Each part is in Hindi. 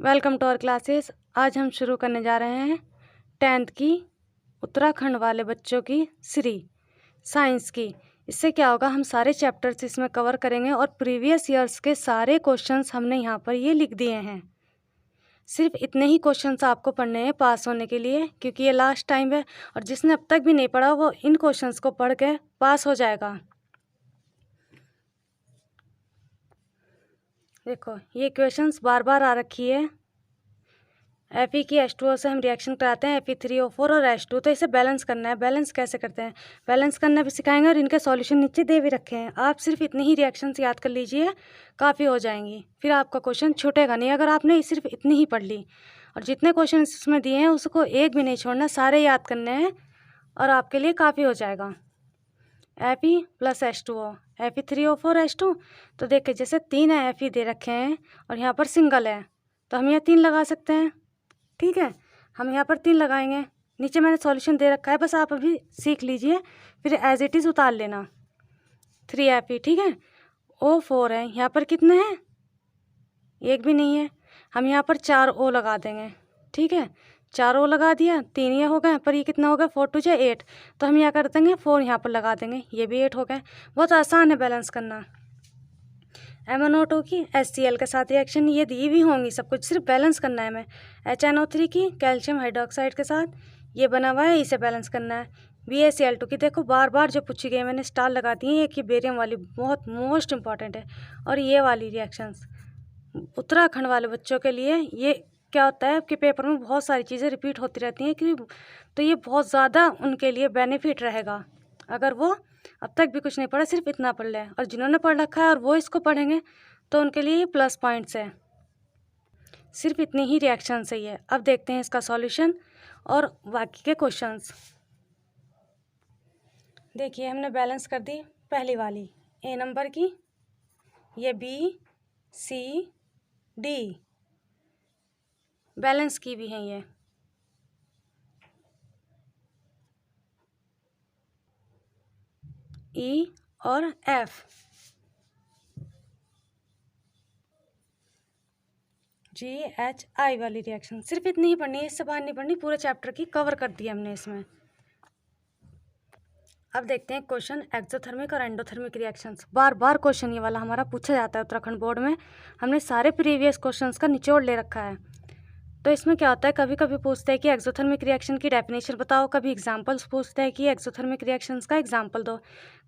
Welcome to our classes. आज हम शुरू करने जा रहे हैं 10th की उत्तराखंड वाले बच्चों की श्री साइंस की। इससे क्या होगा, हम सारे चैप्टर्स इसमें कवर करेंगे और प्रीवियस ईयर्स के सारे क्वेश्चंस हमने यहाँ पर ये लिख दिए हैं। सिर्फ इतने ही क्वेश्चंस आपको पढ़ने हैं पास होने के लिए, क्योंकि ये लास्ट टाइम है और जिसने अब तक भी नहीं पढ़ा वो इन क्वेश्चंस को पढ़ के पास हो जाएगा। देखो, ये क्वेश्चंस बार बार आ रखी है। Fe की H2O से हम रिएक्शन कराते हैं Fe3O4 और H2, तो इसे बैलेंस करना है। बैलेंस कैसे करते हैं, बैलेंस करना भी सिखाएंगे और इनके सॉल्यूशन नीचे दे भी रखे हैं। आप सिर्फ इतनी ही रिएक्शंस याद कर लीजिए, काफ़ी हो जाएंगी, फिर आपका क्वेश्चन छूटेगा नहीं अगर आपने सिर्फ इतनी ही पढ़ ली। और जितने क्वेश्चन इसमें दिए हैं उसको एक भी नहीं छोड़ना, सारे याद करने हैं और आपके लिए काफ़ी हो जाएगा। Fe plus H2O, Fe3O4 H2। तो देखिए, जैसे 3 है Fe दे रखे हैं और यहाँ पर सिंगल है, तो हम यहाँ 3 लगा सकते हैं। ठीक है, हम यहाँ पर 3 लगाएंगे। नीचे मैंने सॉल्यूशन दे रखा है, बस आप अभी सीख लीजिए, फिर एज इट इज़ उतार लेना। 3Fe, ठीक है। O4 है, यहाँ पर कितने हैं, एक भी नहीं है। हम यहाँ पर 4 O लगा देंगे। ठीक है, 4 O लगा दिया, 3 ये हो गए, पर ये कितना हो गया, 4 2 8। तो हम यहाँ कर देंगे 4 यहाँ पर लगा देंगे, ये भी 8 हो गए। बहुत आसान है बैलेंस करना। MnO2 की HCl के साथ रिएक्शन ये दी भी होंगी, सब कुछ सिर्फ बैलेंस करना है हमें। HNO3 की कैल्शियम हाइड्रोक्साइड के साथ ये बना हुआ है, इसे बैलेंस करना है। BaCl2 की देखो बार बार जो पूछी गई, मैंने स्टार लगा दी है, एक ये बेरियम वाली बहुत मोस्ट इंपॉर्टेंट है। और ये वाली रिएक्शंस उत्तराखंड वाले बच्चों के लिए, ये क्या होता है आपके पेपर में बहुत सारी चीज़ें रिपीट होती रहती हैं कि, तो ये बहुत ज़्यादा उनके लिए बेनिफिट रहेगा अगर वो अब तक भी कुछ नहीं पढ़ा, सिर्फ इतना पढ़ लें। और जिन्होंने पढ़ रखा है और वो इसको पढ़ेंगे तो उनके लिए ये प्लस पॉइंट्स है। सिर्फ इतनी ही रिएक्शन सही है। अब देखते हैं इसका सॉल्यूशन और बाकी के क्वेश्चंस। देखिए, हमने बैलेंस कर दी पहली वाली A नंबर की, ये B C D बैलेंस की भी हैं ये। E और F, GHI वाली रिएक्शन सिर्फ इतनी ही पढ़नी है, इससे बाहर नहीं पढ़नी। पूरे चैप्टर की कवर कर दी हमने इसमें। अब देखते हैं क्वेश्चन एक्सोथर्मिक और एंडोथर्मिक रिएक्शंस। बार बार क्वेश्चन ये वाला हमारा पूछा जाता है उत्तराखंड बोर्ड में। हमने सारे प्रीवियस क्वेश्चंस का निचोड़ ले रखा है। तो इसमें क्या होता है, कभी कभी पूछते हैं कि एक्सोथर्मिक रिएक्शन की डेफिनेशन बताओ, कभी एग्जांपल्स पूछते हैं कि एक्सोथर्मिक रिएक्शंस का एग्जांपल दो,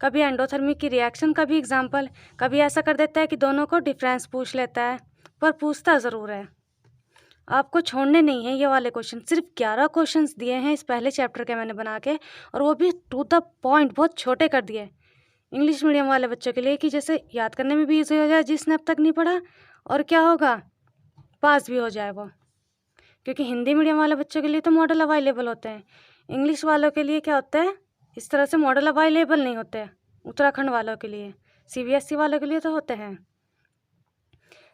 कभी एंडोथर्मिक की रिएक्शन का भी एग्जांपल, कभी ऐसा कर देता है कि दोनों को डिफरेंस पूछ लेता है, पर पूछता ज़रूर है। आपको छोड़ने नहीं है ये वाले क्वेश्चन। सिर्फ 11 क्वेश्चंस दिए हैं इस पहले चैप्टर के मैंने बना के, और वो भी टू द पॉइंट, बहुत छोटे कर दिए इंग्लिश मीडियम वाले बच्चों के लिए, कि जैसे याद करने में भी ईजी हो जाए जिसने अब तक नहीं पढ़ा, और क्या होगा, पास भी हो जाए वो। क्योंकि हिंदी मीडियम वाले बच्चों के लिए तो मॉडल अवेलेबल होते हैं, इंग्लिश वालों के लिए क्या होता है, इस तरह से मॉडल अवेलेबल नहीं होते। उत्तराखंड वालों के लिए, CBSE वालों के लिए तो होते हैं।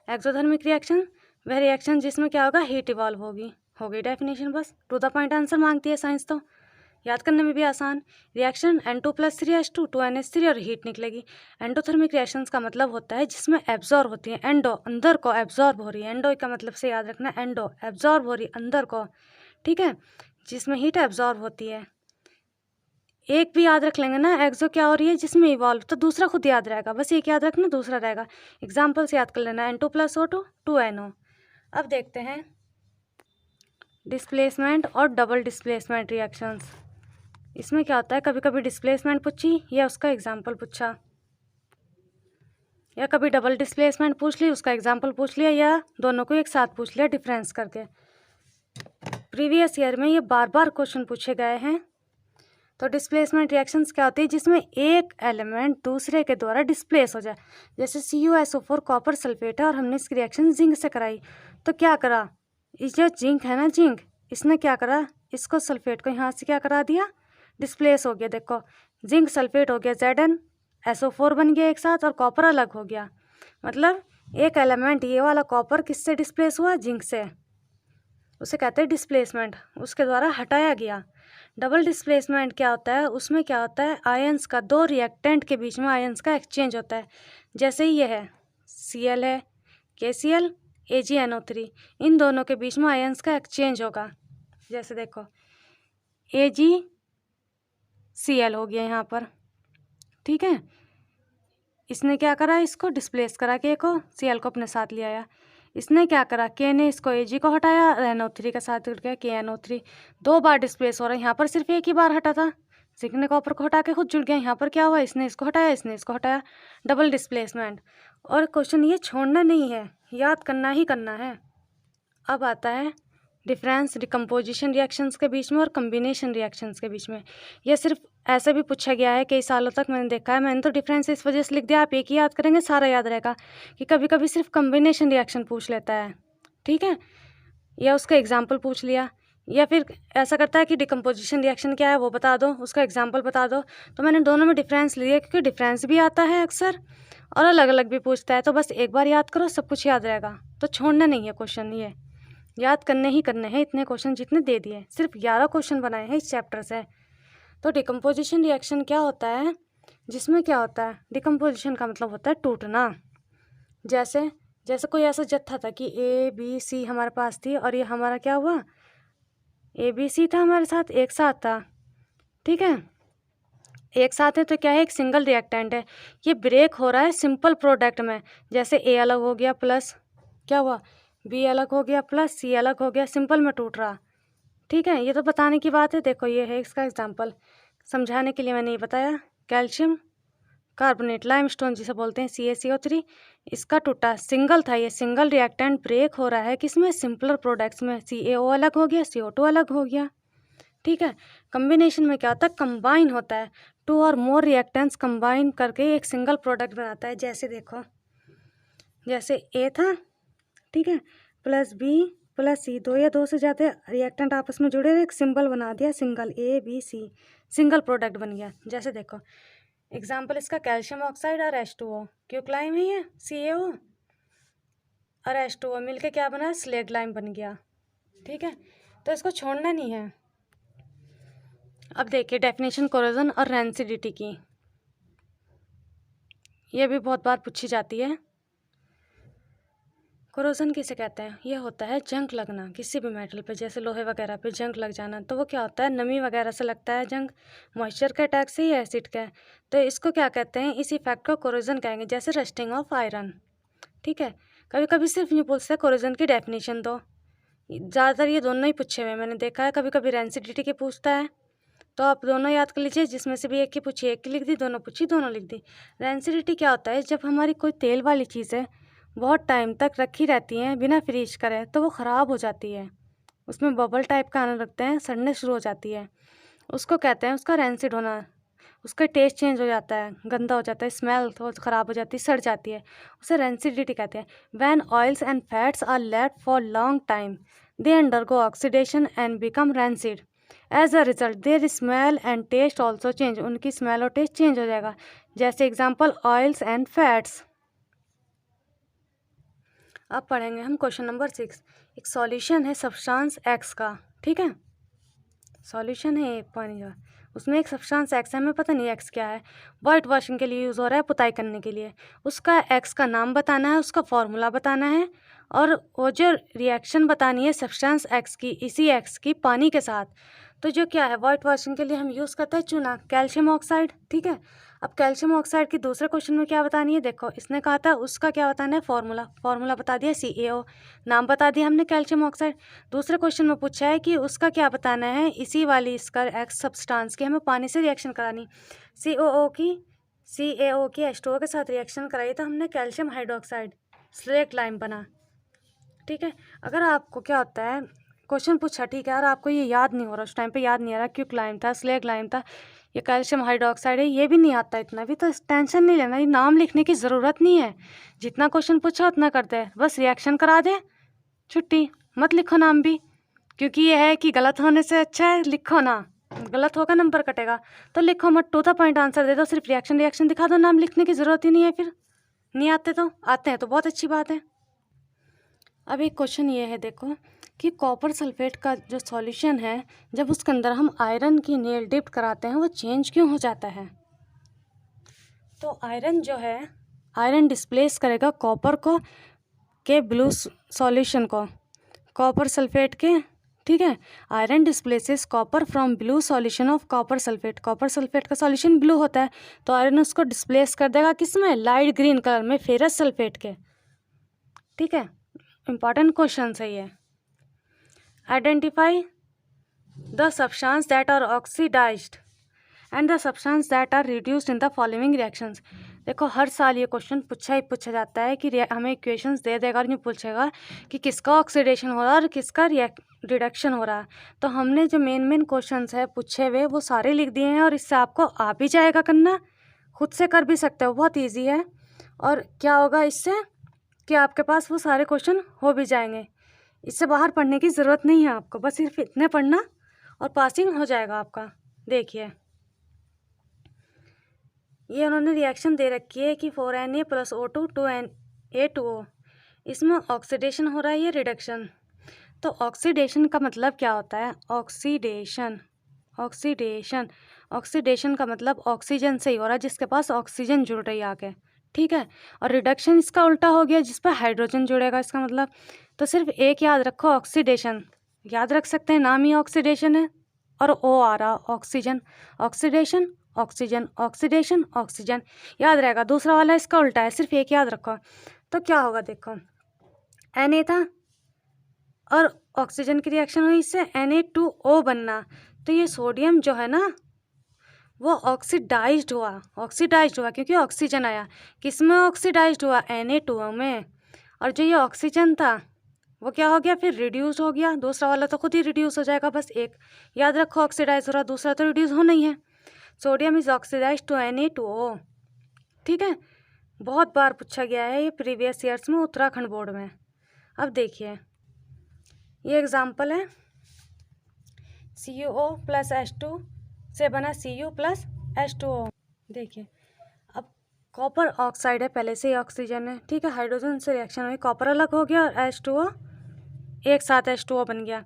एक्सोथर्मिक रिएक्शन वह रिएक्शन जिसमें क्या होगा, हीट इवॉल्व होगी। हो गई डेफिनेशन, बस टू द पॉइंट आंसर मांगती है साइंस, तो याद करने में भी आसान। रिएक्शन N2+3H2 2NH3 और हीट निकलेगी। एंडोथर्मिक रिएक्शंस का मतलब होता है जिसमें एब्जॉर्ब होती है, एंडो अंदर को एब्जॉर्ब हो रही है, एंडो का मतलब से याद रखना, एंडो एब्जॉर्ब हो रही है अंदर को, ठीक है, जिसमें हीट एब्जॉर्ब होती है। एक भी याद रख लेंगे ना, एक्सो क्या हो रही है, जिसमें इवॉल्व, तो दूसरा खुद याद रहेगा, बस एक याद रखना, दूसरा रहेगा। एग्जाम्पल से याद कर लेना, N2+O2 2NO। अब देखते हैं डिस्प्लेसमेंट और डबल डिस्प्लेसमेंट रिएक्शंस। इसमें क्या होता है, कभी कभी डिस्प्लेसमेंट पूछी या उसका एग्जाम्पल पूछा, या कभी डबल डिस्प्लेसमेंट पूछ ली, उसका एग्जाम्पल पूछ लिया, या दोनों को एक साथ पूछ लिया डिफरेंस करके। प्रीवियस ईयर में ये बार बार क्वेश्चन पूछे गए हैं। तो डिस्प्लेसमेंट रिएक्शंस क्या होती है, जिसमें एक एलिमेंट दूसरे के द्वारा डिस्प्लेस हो जाए। जैसे CuSO4 कॉपर सल्फेट है और हमने इसकी रिएक्शन जिंक से कराई, तो क्या करा, इस जो जिंक है ना, जिंक, इसने क्या करा, इसको सल्फेट को यहाँ से क्या करा दिया, डिस्प्लेस हो गया। देखो, जिंक सल्फेट हो गया, ZnSO4 बन गया एक साथ, और कॉपर अलग हो गया। मतलब एक एलिमेंट ये वाला कॉपर किससे डिस्प्लेस हुआ, जिंक से, उसे कहते हैं डिस्प्लेसमेंट, उसके द्वारा हटाया गया। डबल डिस्प्लेसमेंट क्या होता है, उसमें क्या होता है, आयंस का, दो रिएक्टेंट के बीच में आयंस का एक्सचेंज होता है। जैसे ये है Cl है KCl, AgNO3, इन दोनों के बीच में आयंस का एक्सचेंज होगा। जैसे देखो AgCl हो गया यहाँ पर, ठीक है। इसने क्या करा, इसको डिस्प्लेस करा के को Cl को अपने साथ ले आया। इसने क्या करा, K ने इसको Ag को हटाया, NO3 के साथ जुड़ गया KNO3। 2 बार डिस्प्लेस हो रहा है, यहाँ पर सिर्फ एक ही बार हटा था, जिंक ने कॉपर को हटा के खुद जुड़ गया। यहाँ पर क्या हुआ, इसने इसको हटाया, इसने इसको हटाया, डबल डिस्प्लेसमेंट। और क्वेश्चन ये छोड़ना नहीं है, याद करना ही करना है। अब आता है डिफरेंस डिकम्पोजिशन रिएक्शंस के बीच में और कम्बिनेशन रिएक्शंस के बीच में। यह सिर्फ ऐसे भी पूछा गया है, कई सालों तक मैंने देखा है। मैंने तो डिफरेंस इस वजह से लिख दिया, आप एक ही याद करेंगे सारा याद रहेगा, कि कभी कभी सिर्फ कम्बिनेशन रिएक्शन पूछ लेता है, ठीक है, या उसका एग्जाम्पल पूछ लिया, या फिर ऐसा करता है कि डिकम्पोजिशन रिएक्शन क्या है वो बता दो, उसका एग्जाम्पल बता दो। तो मैंने दोनों में डिफरेंस लिया, क्योंकि डिफरेंस भी आता है अक्सर और अलग अलग भी पूछता है। तो बस एक बार याद करो, सब कुछ याद रहेगा, तो छोड़ना नहीं है क्वेश्चन, ये याद करने ही करने हैं। इतने क्वेश्चन जितने दे दिए, सिर्फ 11 क्वेश्चन बनाए हैं इस चैप्टर से। तो डिकम्पोजिशन रिएक्शन क्या होता है, जिसमें क्या होता है, डिकम्पोजिशन का मतलब होता है टूटना। जैसे जैसे कोई ऐसा जत्था था कि ABC हमारे पास थी, और ये हमारा क्या हुआ, ABC था हमारे साथ, एक साथ था, ठीक है, एक साथ है। तो क्या है, एक सिंगल रिएक्टेंट है, ये ब्रेक हो रहा है सिंपल प्रोडक्ट में। जैसे A अलग हो गया प्लस क्या हुआ, B अलग हो गया प्लस C अलग हो गया, सिंपल में टूट रहा, ठीक है। ये तो बताने की बात है। देखो ये है इसका एग्जाम्पल, समझाने के लिए मैंने ये बताया। कैल्शियम कार्बोनेट, लाइमस्टोन जिसे बोलते हैं, CaCO3, इसका टूटा, सिंगल था, ये सिंगल रिएक्टेंट ब्रेक हो रहा है किसमें, सिंपलर प्रोडक्ट्स में। CaO अलग हो गया, CO2 अलग हो गया, ठीक है। कम्बिनेशन में क्या होता है, कंबाइन होता है, 2 और मोर रिएक्टेंट्स कंबाइन करके एक सिंगल प्रोडक्ट बनाता है। जैसे देखो, जैसे A था, ठीक है, प्लस B प्लस C, 2 या 2 से ज़्यादा रिएक्टेंट आपस में जुड़े, एक सिंबल बना दिया, सिंगल ABC, सिंगल प्रोडक्ट बन गया। जैसे देखो एग्जाम्पल इसका, कैल्शियम ऑक्साइड और H2O, क्योंक्लाइम है ये, CaO और H2O मिलके क्या बना, स्लेग लाइम बन गया, ठीक है। तो इसको छोड़ना नहीं है। अब देखिए डेफिनेशन कोरोजन और रेंसिडिटी की, ये भी बहुत बार पूछी जाती है। कोरोजन किसे कहते हैं, ये होता है जंग लगना किसी भी मेटल पे, जैसे लोहे वगैरह पे जंग लग जाना। तो वो क्या होता है, नमी वगैरह से लगता है जंग, मॉइस्चर के अटैक से या एसिड का। तो इसको क्या कहते हैं, इस इफेक्ट को कोरोजन कहेंगे। जैसे रस्टिंग ऑफ आयरन, ठीक है। कभी कभी सिर्फ ये पूछते हैं कोरोजन की डेफिनेशन दो, ज़्यादातर ये दोनों ही पूछे हुए मैंने देखा है। कभी कभी रेंसिडिटी के पूछता है, तो आप दोनों याद कर लीजिए, जिसमें से भी एक की पूछी एक की लिख दी, दोनों पूछी दोनों लिख दी। रेंसिडिटी क्या होता है, जब हमारी कोई तेल वाली चीज़ है बहुत टाइम तक रखी रहती हैं बिना फ्रीज करे, तो वो ख़राब हो जाती है, उसमें बबल टाइप का आने लगते हैं, सड़ने शुरू हो जाती है, उसको कहते हैं उसका रेंसिड होना। उसका टेस्ट चेंज हो जाता है, गंदा हो जाता है, स्मेल तो ख़राब हो जाती है, सड़ जाती है, उसे रेंसिडिटी कहते हैं। When oils and fats are left for long time they undergo oxidation and become rancid, as a result their smell and taste also change, उनकी स्मेल और टेस्ट चेंज हो जाएगा। जैसे एग्जाम्पल ऑयल्स एंड फैट्स। अब पढ़ेंगे हम क्वेश्चन नंबर 6। एक सॉल्यूशन है सब्सटेंस एक्स का, ठीक है, सॉल्यूशन है एक पानी का, उसमें एक सब्सटेंस एक्स है, हमें पता नहीं एक्स क्या है, वाइट वॉशिंग के लिए यूज़ हो रहा है, पुताई करने के लिए। उसका एक्स का नाम बताना है, उसका फॉर्मूला बताना है, और वो जो रिएक्शन बतानी है सब्सटेंस एक्स की, इसी एक्स की पानी के साथ। तो जो क्या है, वाइट वॉशिंग के लिए हम यूज़ करते हैं चूना, कैल्शियम ऑक्साइड, ठीक है। अब कैल्शियम ऑक्साइड की दूसरे क्वेश्चन में क्या बतानी है, देखो इसने कहा था उसका क्या बताना है, फॉर्मूला, फॉर्मूला बता दिया CaO, नाम बता दिया हमने कैल्शियम ऑक्साइड। दूसरे क्वेश्चन में पूछा है कि उसका क्या बताना है, इसी वाली इसका एक्स सब्सटेंस की हमें पानी से रिएक्शन करानी, CaO की H2O के साथ रिएक्शन कराई, तो हमने कैल्शियम हाइड्रोक्साइड स्लेग लाइम बना, ठीक है। अगर आपको क्या होता है, क्वेश्चन पूछा, ठीक है, और आपको ये याद नहीं हो रहा, उस टाइम पे याद नहीं आ रहा क्यों लाइम था, स्लेग लाइम था, ये कैल्शियम हाइड्रोक्साइड है, ये भी नहीं आता इतना भी, तो टेंशन नहीं लेना, ये नाम लिखने की ज़रूरत नहीं है, जितना क्वेश्चन पूछा उतना करते हैं, बस रिएक्शन करा दे, छुट्टी, मत लिखो नाम भी, क्योंकि ये है कि गलत होने से अच्छा है लिखो ना, गलत होगा नंबर कटेगा, तो लिखो मत, टू द पॉइंट आंसर दे दो, सिर्फ रिएक्शन दिखा दो, नाम लिखने की ज़रूरत ही नहीं है। फिर नहीं आते तो आते हैं तो बहुत अच्छी बात है। अब एक क्वेश्चन ये है, देखो कि कॉपर सल्फेट का जो सॉल्यूशन है, जब उसके अंदर हम आयरन की नेल डिप कराते हैं वो चेंज क्यों हो जाता है। तो आयरन जो है, आयरन डिस्प्लेस करेगा कॉपर को के ब्लू सॉल्यूशन को कॉपर सल्फेट के, ठीक है, iron displaces copper from blue solution of copper sulphate. Copper sulphate का सॉल्यूशन ब्लू होता है, तो आयरन उसको डिस्प्लेस कर देगा किसमें, लाइट ग्रीन कलर में, फेरस सल्फेट के। ठीक है, इंपॉर्टेंट क्वेश्चन है ये। Identify the substance that are oxidised and the substance that are reduced in the following reactions. देखो हर साल ये क्वेश्चन पूछा जाता है कि हमें इक्वेशंस दे देगा और ये पूछेगा कि किसका ऑक्सीडेशन हो रहा है और किसका रिडक्शन हो रहा है। तो हमने जो मेन क्वेश्चंस है पूछे हुए वो सारे लिख दिए हैं, और इससे आपको आ भी जाएगा करना, खुद से कर भी सकते हो, बहुत ईजी है। और क्या होगा इससे कि आपके पास वो सारे क्वेश्चन हो भी जाएंगे, इससे बाहर पढ़ने की ज़रूरत नहीं है आपको, बस सिर्फ इतने पढ़ना और पासिंग हो जाएगा आपका। देखिए ये उन्होंने रिएक्शन दे रखी है कि 4Na + O2 2Na2O, इसमें ऑक्सीडेशन हो रहा है, ये रिडक्शन। तो ऑक्सीडेशन का मतलब क्या होता है, ऑक्सीडेशन का मतलब ऑक्सीजन से ही हो रहा है, जिसके पास ऑक्सीजन जुड़ रही है आगे, ठीक है। और रिडक्शन इसका उल्टा हो गया, जिस पर हाइड्रोजन जुड़ेगा, इसका मतलब। तो सिर्फ एक याद रखो, ऑक्सीडेशन याद रख सकते हैं, नाम ही ऑक्सीडेशन है, और ओ आ रहा oxygen, oxidation oxygen, oxidation oxygen, याद रहेगा। दूसरा वाला इसका उल्टा है, सिर्फ एक याद रखो। तो क्या होगा देखो, Na था और ऑक्सीजन की रिएक्शन हुई, इससे Na2O बनना। तो ये सोडियम जो है ना वो ऑक्सीडाइज्ड हुआ क्योंकि ऑक्सीजन आया। किस में ऑक्सीडाइज्ड हुआ, Na2O में। और जो ये ऑक्सीजन था वो क्या हो गया, फिर रिड्यूस हो गया। दूसरा वाला तो खुद ही रिड्यूस हो जाएगा, बस एक याद रखो, ऑक्सीडाइज हो रहा, दूसरा तो रिड्यूस होना ही है। Sodium is oxidised to Na2O, ठीक है। बहुत बार पूछा गया है ये प्रीवियस ईयर्स में, उत्तराखंड बोर्ड में। अब देखिए ये एग्जाम्पल है, CuO + H2 से बना Cu + H2O। देखिए अब कॉपर ऑक्साइड है, पहले से ही ऑक्सीजन है, ठीक है, हाइड्रोजन से रिएक्शन हुई, कॉपर अलग हो गया और H2O एक साथ H2O बन गया।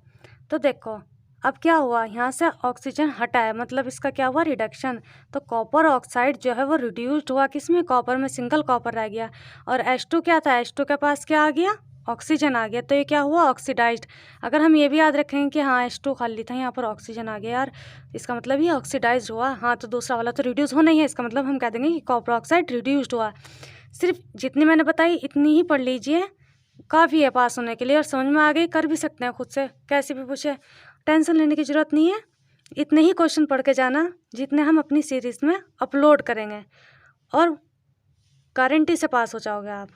तो देखो अब क्या हुआ, यहाँ से ऑक्सीजन हटा है, मतलब इसका क्या हुआ, रिडक्शन। तो कॉपर ऑक्साइड जो है वो रिड्यूस्ड हुआ, किसमें, कॉपर में, सिंगल कॉपर रह गया। और H2 क्या था, H2 के पास क्या आ गया, ऑक्सीजन आ गया, तो ये क्या हुआ, ऑक्सीडाइज्ड। अगर हम ये भी याद रखेंगे कि हाँ H2 खाली था, यहाँ पर ऑक्सीजन आ गया यार, इसका मतलब ये ऑक्सीडाइज्ड हुआ। हाँ तो दूसरा वाला तो रिड्यूस होना ही है, इसका मतलब हम कह देंगे कि कॉपर ऑक्साइड रिड्यूस्ड हुआ। सिर्फ जितनी मैंने बताई इतनी ही पढ़ लीजिए, काफ़ी है पास होने के लिए, और समझ में आ गई, कर भी सकते हैं खुद से, कैसे भी पूछे, टेंशन लेने की ज़रूरत नहीं है। इतने ही क्वेश्चन पढ़ के जाना जितने हम अपनी सीरीज़ में अपलोड करेंगे, और गारंटी से पास हो जाओगे आप।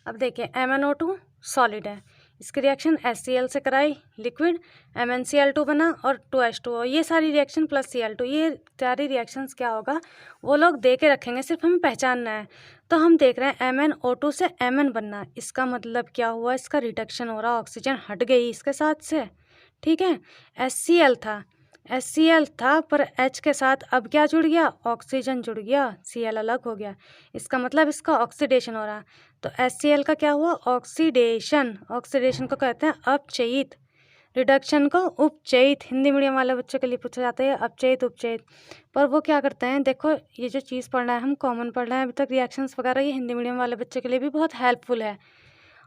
अब देखिए MnO2 सॉलिड है, इसकी रिएक्शन HCl से कराई, लिक्विड MnCl2 बना और 2H2O। ये सारी रिएक्शन प्लस Cl2, ये सारी रिएक्शंस क्या होगा वो लोग दे के रखेंगे, सिर्फ हमें पहचानना है। तो हम देख रहे हैं MnO2 से Mn बनना, इसका मतलब क्या हुआ, इसका रिडक्शन हो रहा, ऑक्सीजन हट गई इसके साथ से, ठीक है। HCl था पर H के साथ अब क्या जुड़ गया, ऑक्सीजन जुड़ गया, Cl अलग हो गया, इसका मतलब इसका ऑक्सीडेशन हो रहा। तो HCl का क्या हुआ, ऑक्सीडेशन को कहते हैं अपचयित, रिडक्शन को उपचयित। हिंदी मीडियम वाले बच्चों के लिए पूछा जाता है अपचयित उपचयित। पर वो क्या करते हैं, देखो ये जो चीज़ पढ़ना है हम कॉमन पढ़ रहे हैं अभी तक, रिएक्शंस वगैरह, ये हिंदी मीडियम वाले बच्चों के लिए भी बहुत हेल्पफुल है।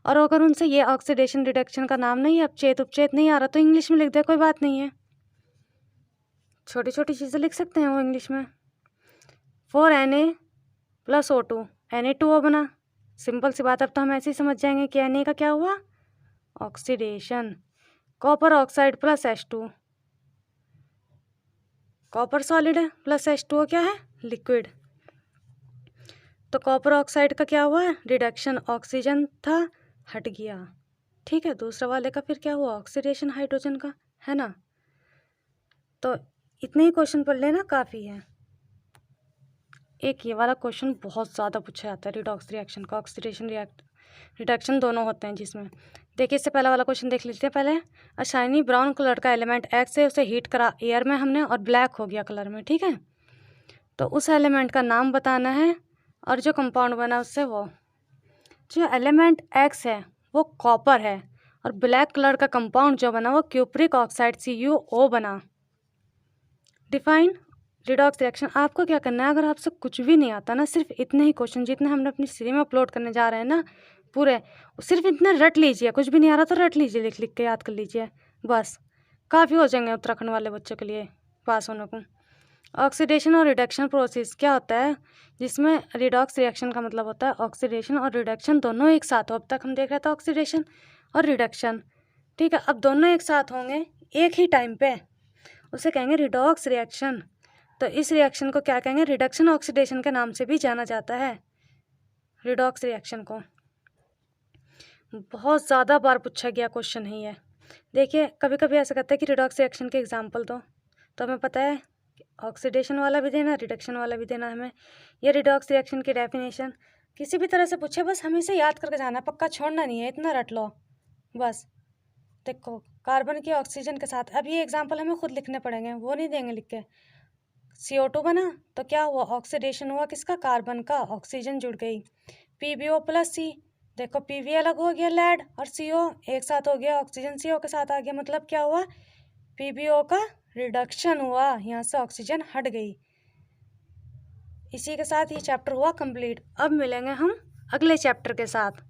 और अगर उनसे ये ऑक्सीडेशन रिडक्शन का नाम नहीं है, अपचयित उपचयित नहीं आ रहा, तो इंग्लिश में लिख दे, कोई बात नहीं है, छोटी छोटी चीज़ें लिख सकते हैं वो इंग्लिश में। 4Na + O2 Na2O बना, सिंपल सी बात। अब तो हम ऐसे ही समझ जाएंगे कि Na का क्या हुआ, oxidation. Copper oxide + H2, copper solid है, प्लस H2O क्या है, लिक्विड। तो कॉपर ऑक्साइड का क्या हुआ, रिडक्शन, ऑक्सीजन था हट गया, ठीक है। दूसरा वाले का फिर क्या हुआ, ऑक्सीडेशन हाइड्रोजन का, है ना। तो इतने ही क्वेश्चन पढ़ लेना, काफ़ी है। एक ये वाला क्वेश्चन बहुत ज़्यादा पूछा जाता है, रिडॉक्स रिएक्शन का, ऑक्सीडेशन रिडक्शन दोनों होते हैं जिसमें। देखिए इससे पहला वाला क्वेश्चन देख लेते हैं पहले। अ शाइनी ब्राउन कलर का एलिमेंट X है, उसे हीट करा एयर में हमने और ब्लैक हो गया कलर में, ठीक है। तो उस एलिमेंट का नाम बताना है और जो कंपाउंड बना उससे वो। जो एलिमेंट X है वो कॉपर है और ब्लैक कलर का कंपाउंड जो बना वो क्यूप्रिक ऑक्साइड CuO बना। Define redox reaction. आपको क्या करना है, अगर आपसे कुछ भी नहीं आता ना, सिर्फ इतने ही क्वेश्चन जितने हमने अपनी सीरीज में अपलोड करने जा रहे हैं ना पूरे, सिर्फ इतने रट लीजिए। कुछ भी नहीं आ रहा तो रट लीजिए, लिख लिख के याद कर लीजिए, बस काफ़ी हो जाएंगे उत्तराखंड वाले बच्चों के लिए पास होने को। ऑक्सीडेशन और रिडक्शन प्रोसेस क्या होता है, जिसमें रिडॉक्स रिएक्शन का मतलब होता है ऑक्सीडेशन और रिडक्शन दोनों एक साथ हो। अब तक हम देख रहे थे ऑक्सीडेशन और रिडक्शन, ठीक है। अब दोनों एक साथ होंगे एक ही टाइम पे, उसे कहेंगे रिडॉक्स रिएक्शन। तो इस रिएक्शन को क्या कहेंगे, रिडक्शन ऑक्सीडेशन के नाम से भी जाना जाता है। रिडॉक्स रिएक्शन को बहुत ज़्यादा बार पूछा गया क्वेश्चन है ये। देखिए कभी कभी ऐसा करता है कि रिडॉक्स रिएक्शन के एग्जाम्पल दो, तो हमें पता है ऑक्सीडेशन वाला भी देना, रिडक्शन वाला भी देना हमें। ये रिडॉक्स रिएक्शन की डेफिनेशन किसी भी तरह से पूछे, बस हमें इसे याद करके जाना, पक्का छोड़ना नहीं है, इतना रट लो बस। देखो कार्बन की ऑक्सीजन के साथ, अब ये एग्जाम्पल हमें खुद लिखने पड़ेंगे, वो नहीं देंगे लिख के। CO2 बना तो क्या हुआ, ऑक्सीडेशन हुआ किसका, कार्बन का, ऑक्सीजन जुड़ गई। PbO + C, देखो Pb अलग हो गया लेड, और CO एक साथ हो गया, ऑक्सीजन CO के साथ आ गया, मतलब क्या हुआ, PbO का रिडक्शन हुआ, यहाँ से ऑक्सीजन हट गई। इसी के साथ ये चैप्टर हुआ कंप्लीट। अब मिलेंगे हम अगले चैप्टर के साथ।